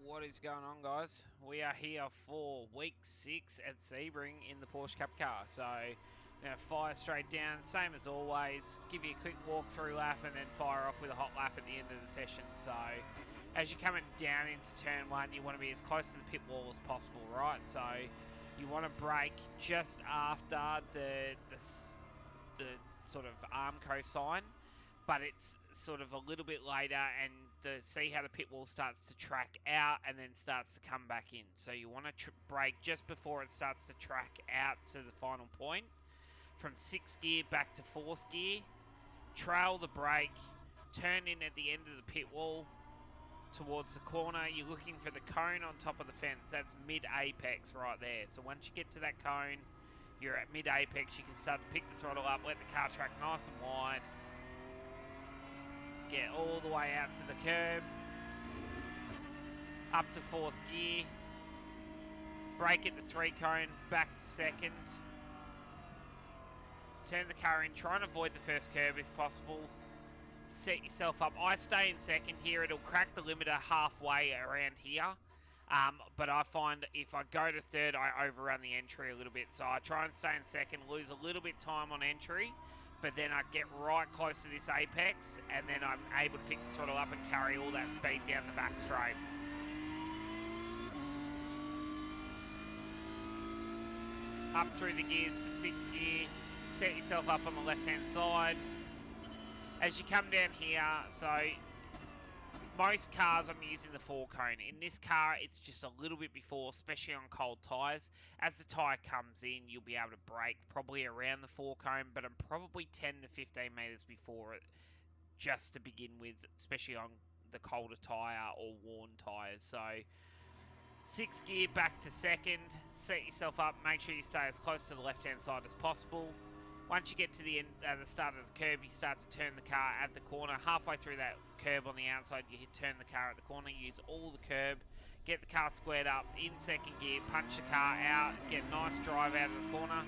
What is going on, guys? We are here for week 6 at Sebring in the Porsche Cup car. So, I'm going to fire straight down, same as always. Give you a quick walk-through lap and then fire off with a hot lap at the end of the session. So, as you're coming down into turn 1, you want to be as close to the pit wall as possible, right? So, you want to brake just after the sort of Armco sign, but it's sort of a little bit later, and see how the pit wall starts to track out and then starts to come back in. So you want to brake just before it starts to track out to the final point. From 6th gear back to 4th gear, trail the brake, turn in at the end of the pit wall towards the corner. You're looking for the cone on top of the fence. That's mid-apex right there. So once you get to that cone, you're at mid-apex. You can start to pick the throttle up, let the car track nice and wide. Get all the way out to the curb, up to 4th gear, brake at the 3 cone, back to 2nd, turn the car in, try and avoid the first curb if possible, set yourself up. I stay in 2nd here, it'll crack the limiter halfway around here, but I find if I go to 3rd, I overrun the entry a little bit, so I try and stay in 2nd, lose a little bit of time on entry, but then I get right close to this apex, and then I'm able to pick the throttle up and carry all that speed down the back straight. Up through the gears to 6th gear, set yourself up on the left-hand side. As you come down here, so most cars I'm using the 4 cone. In this car, it's just a little bit before, especially on cold tyres. As the tyre comes in, you'll be able to brake probably around the 4 cone, but I'm probably 10 to 15 metres before it just to begin with, especially on the colder tyre or worn tyres. So 6th gear back to 2nd, set yourself up, make sure you stay as close to the left-hand side as possible. Once you get to the start of the curb, you start to turn the car at the corner. Halfway through that curb on the outside, you turn the car at the corner, use all the curb, get the car squared up in 2nd gear, punch the car out, get a nice drive out of the corner,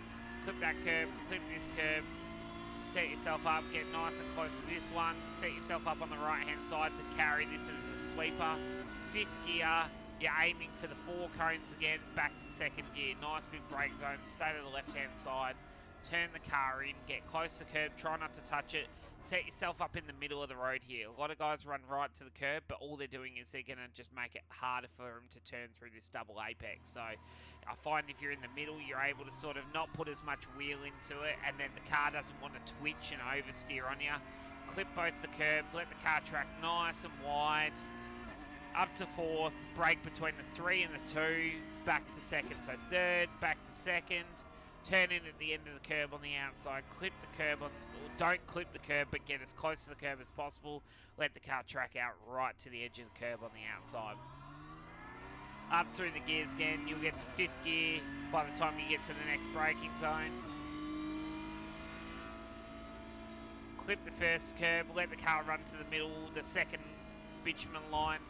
clip that curb, clip this curb, set yourself up, get nice and close to this one, set yourself up on the right hand side to carry this as a sweeper. 5th gear, you're aiming for the 4 cones again, back to 2nd gear, nice big brake zone, stay to the left hand side, turn the car in, get close to the curb, try not to touch it, set yourself up in the middle of the road here. A lot of guys run right to the curb, but all they're doing is they're going to just make it harder for them to turn through this double apex. So I find if you're in the middle, you're able to sort of not put as much wheel into it, and then the car doesn't want to twitch and oversteer on you. Clip both the curbs, let the car track nice and wide, up to 4th, brake between the 3 and the 2, back to 2nd. So 3rd, back to 2nd, turn in at the end of the curb on the outside, clip the curb or don't clip the curb, but get as close to the curb as possible. Let the car track out right to the edge of the curb on the outside. Up through the gears again, you'll get to 5th gear by the time you get to the next braking zone. Clip the first curb, let the car run to the middle, the 2nd bitumen line,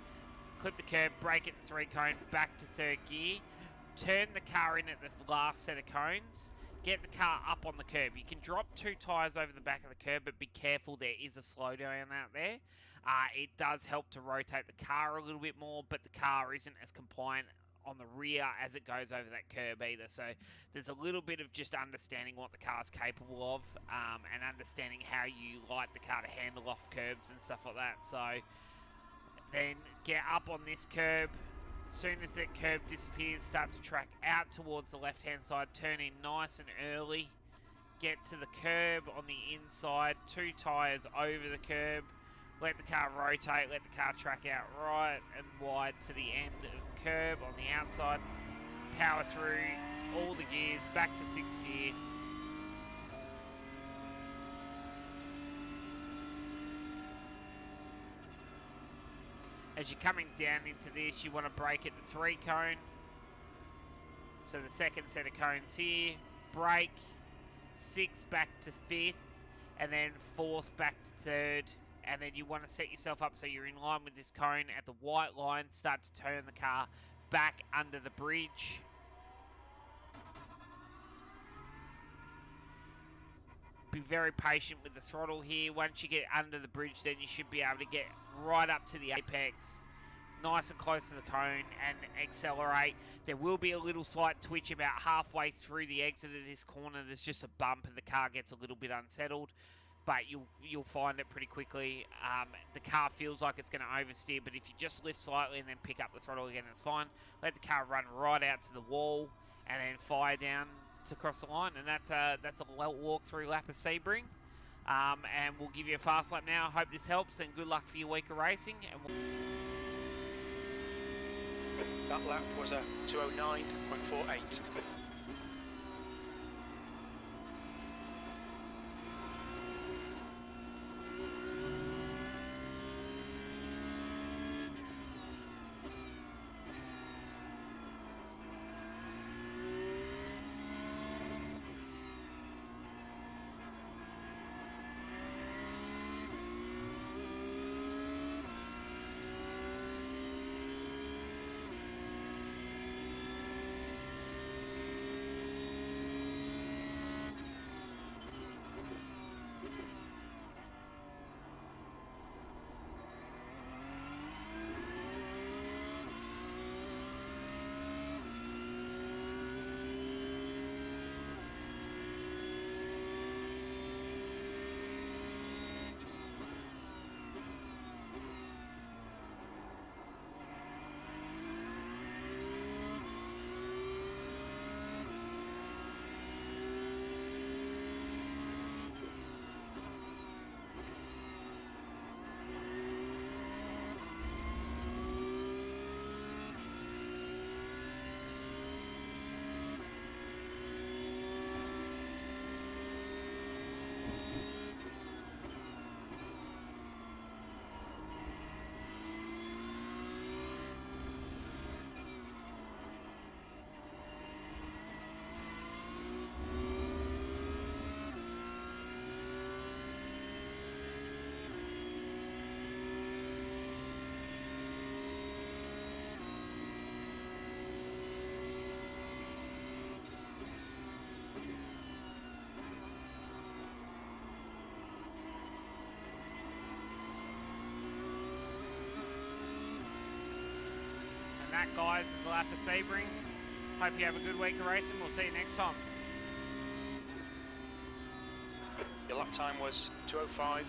clip the curb, brake at the 3 cone, back to 3rd gear. Turn the car in at the last set of cones, get the car up on the curb. You can drop 2 tyres over the back of the curb, but be careful, there is a slowdown out there. It does help to rotate the car a little bit more, but the car isn't as compliant on the rear as it goes over that curb either. So there's a little bit of just understanding what the car's capable of, and understanding how you like the car to handle off curbs and stuff like that. So then get up on this curb. As soon as that curb disappears, start to track out towards the left-hand side, turn in nice and early, get to the curb on the inside, 2 tyres over the curb, let the car rotate, let the car track out right and wide to the end of the curb on the outside, power through all the gears, back to 6th gear. As you're coming down into this, you want to brake at the 3 cone. So the 2nd set of cones here. Brake, 6 back to 5th, and then 4th back to 3rd. And then you want to set yourself up so you're in line with this cone at the white line. Start to turn the car back under the bridge. Be very patient with the throttle here. Once you get under the bridge, then you should be able to get right up to the apex. nice and close to the cone and accelerate. There will be a little slight twitch about halfway through the exit of this corner. There's just a bump and the car gets a little bit unsettled, but you'll find it pretty quickly. The car feels like it's going to oversteer, but if you just lift slightly and then pick up the throttle again, it's fine. Let the car run right out to the wall and then fire down to cross the line, and that's a walk-through lap of Sebring. And we'll give you a fast lap now. Hope this helps, and good luck for your week of racing. And that lap was a 2:09.48. that, guys, is the lap of Sebring. Hope you have a good week of racing. We'll see you next time. Your lap time was 2:05.